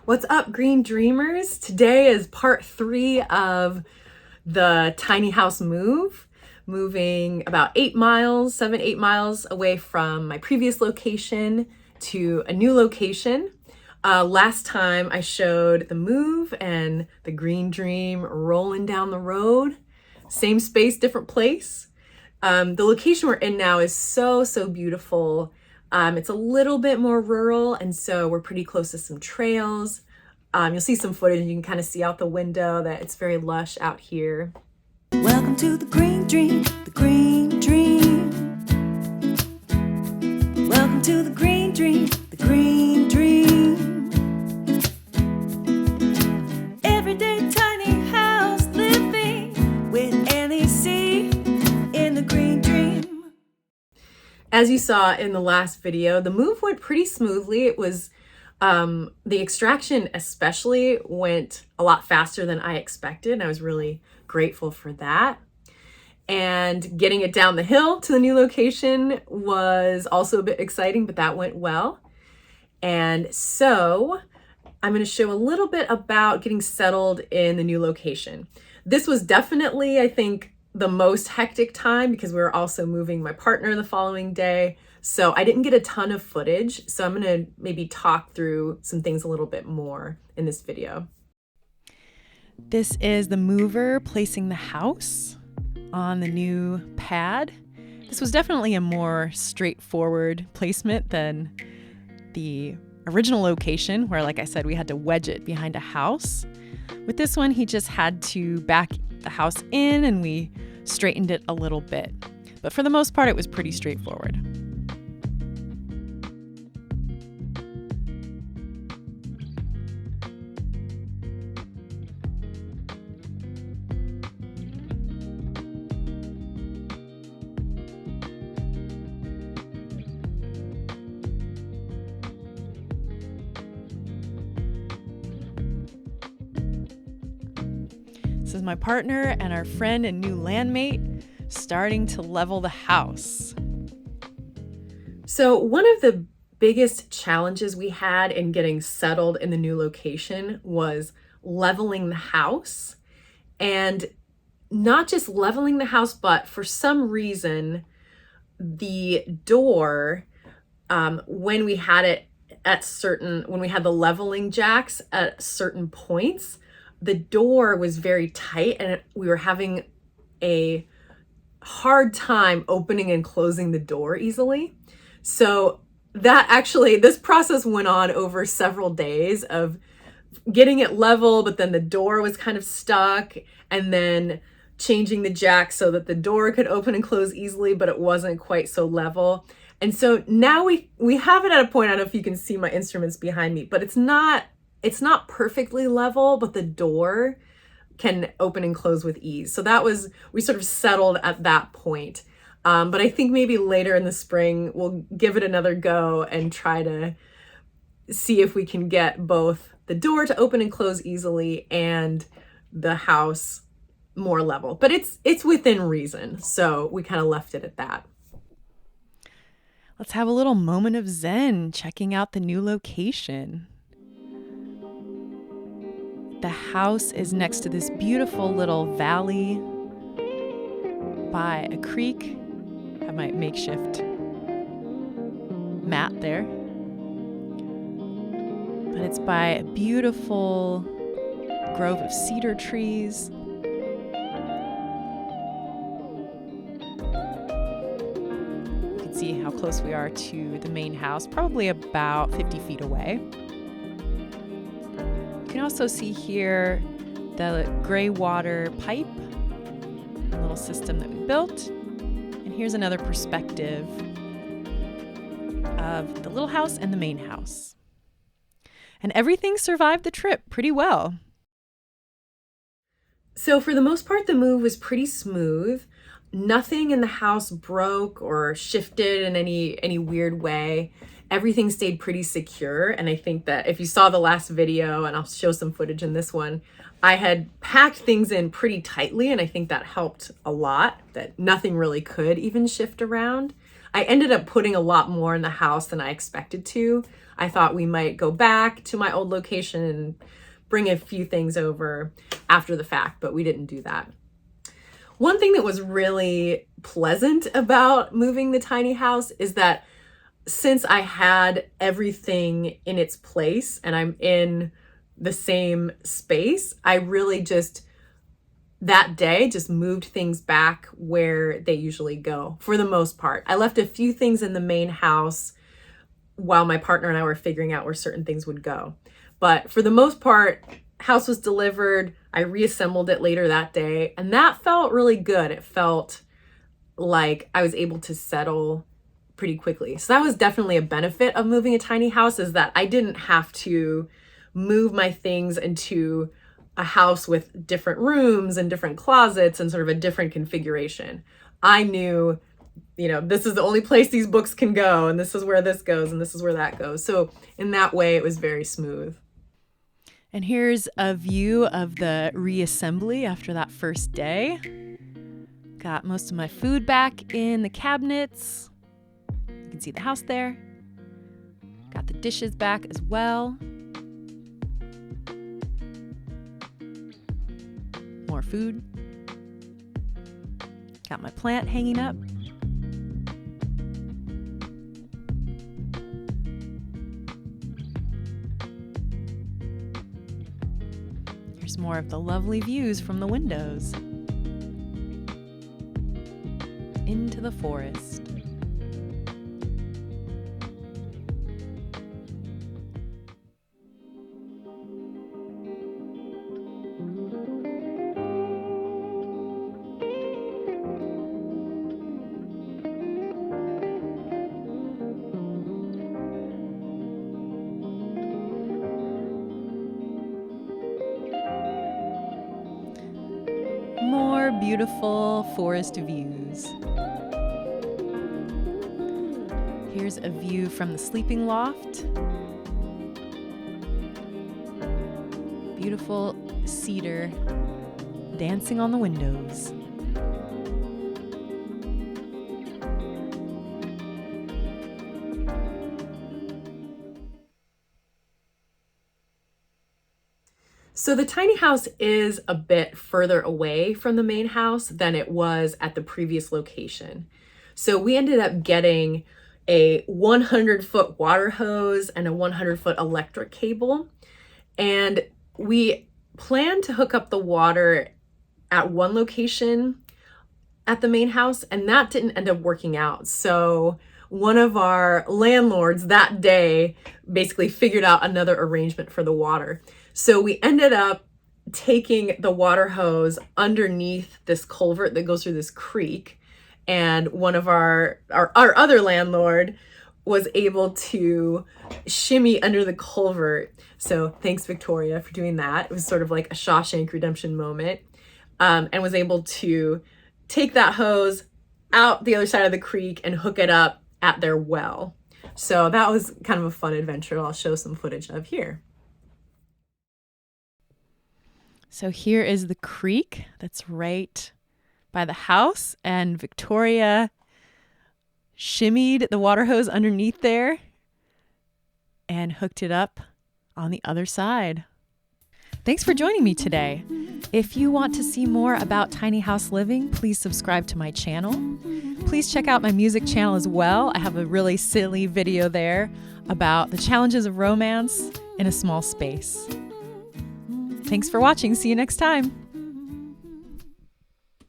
What's up, Green Dreamers? Today is part 3 of the tiny house move, moving about 8 miles, 7-8 miles away from my previous location to a new location. Last time I showed the move and the green dream rolling down the road. Same space, different place. The location we're in now is so beautiful. It's a little bit more rural, and so we're pretty close to some trails. You'll see some footage and you can kind of see out the window that it's very lush out here. Welcome to the green dream, the green dream. Welcome to the green dream, the green dream. Everyday tiny house living with NEC in the green dream. As you saw in the last video, the move went pretty smoothly. It was, the extraction especially went a lot faster than I expected, and I was really grateful for that. And getting it down the hill to the new location was also a bit exciting, but that went well. And so I'm going to show a little bit about getting settled in the new location. This was definitely, I think, the most hectic time because we were also moving my partner the following day. So I didn't get a ton of footage. So I'm going to maybe talk through some things a little bit more in this video. This is the mover placing the house on the new pad. This was definitely a more straightforward placement than the original location where, like I said, we had to wedge it behind a house. With this one, he just had to back the house in and we straightened it a little bit. But for the most part, it was pretty straightforward. This is my partner and our friend and new landmate starting to level the house. So one of the biggest challenges we had in getting settled in the new location was leveling the house. And not just leveling the house, but for some reason, the door, when we had the leveling jacks at certain points, the door was very tight and we were having a hard time opening and closing the door easily. So this process went on over several days of getting it level, but then the door was kind of stuck, and then changing the jack so that the door could open and close easily, but it wasn't quite so level. And so now we have it at a point, I don't know if you can see my instruments behind me, but it's not perfectly level, but the door can open and close with ease. So we sort of settled at that point. But I think maybe later in the spring, we'll give it another go and try to see if we can get both the door to open and close easily and the house more level. But it's within reason. So we kind of left it at that. Let's have a little moment of zen checking out the new location. The house is next to this beautiful little valley by a creek. I have my makeshift mat there. But it's by a beautiful grove of cedar trees. You can see how close we are to the main house, probably about 50 feet away. You can also see here the gray water pipe, a little system that we built. And here's another perspective of the little house and the main house. And everything survived the trip pretty well. So for the most part, the move was pretty smooth. Nothing in the house broke or shifted in any weird way. Everything stayed pretty secure. And I think that if you saw the last video, and I'll show some footage in this one, I had packed things in pretty tightly. And I think that helped a lot, that nothing really could even shift around. I ended up putting a lot more in the house than I expected to. I thought we might go back to my old location and bring a few things over after the fact, but we didn't do that. One thing that was really pleasant about moving the tiny house is that since I had everything in its place and I'm in the same space, I really just that day just moved things back where they usually go for the most part. I left a few things in the main house while my partner and I were figuring out where certain things would go. But for the most part, house was delivered. I reassembled it later that day, and that felt really good. It felt like I was able to settle pretty quickly. So that was definitely a benefit of moving a tiny house, is that I didn't have to move my things into a house with different rooms and different closets and sort of a different configuration. I knew, this is the only place these books can go, and this is where this goes, and this is where that goes. So in that way, it was very smooth. And here's a view of the reassembly after that first day. Got most of my food back in the cabinets. You can see the house there. Got the dishes back as well. More food. Got my plant hanging up. Here's more of the lovely views from the windows into the forest. More beautiful forest views. Here's a view from the sleeping loft. Beautiful cedar dancing on the windows. So the tiny house is a bit further away from the main house than it was at the previous location. So we ended up getting a 100-foot water hose and a 100-foot electric cable. And we planned to hook up the water at one location at the main house, and that didn't end up working out. So one of our landlords that day basically figured out another arrangement for the water. So we ended up taking the water hose underneath this culvert that goes through this creek. And one of our other landlord was able to shimmy under the culvert. So thanks, Victoria, for doing that. It was sort of like a Shawshank Redemption moment, and was able to take that hose out the other side of the creek and hook it up at their well. So that was kind of a fun adventure. I'll show some footage of here. So here is the creek that's right by the house, and Victoria shimmied the water hose underneath there and hooked it up on the other side. Thanks for joining me today. If you want to see more about tiny house living, please subscribe to my channel. Please check out my music channel as well. I have a really silly video there about the challenges of romance in a small space. Thanks for watching. See you next time.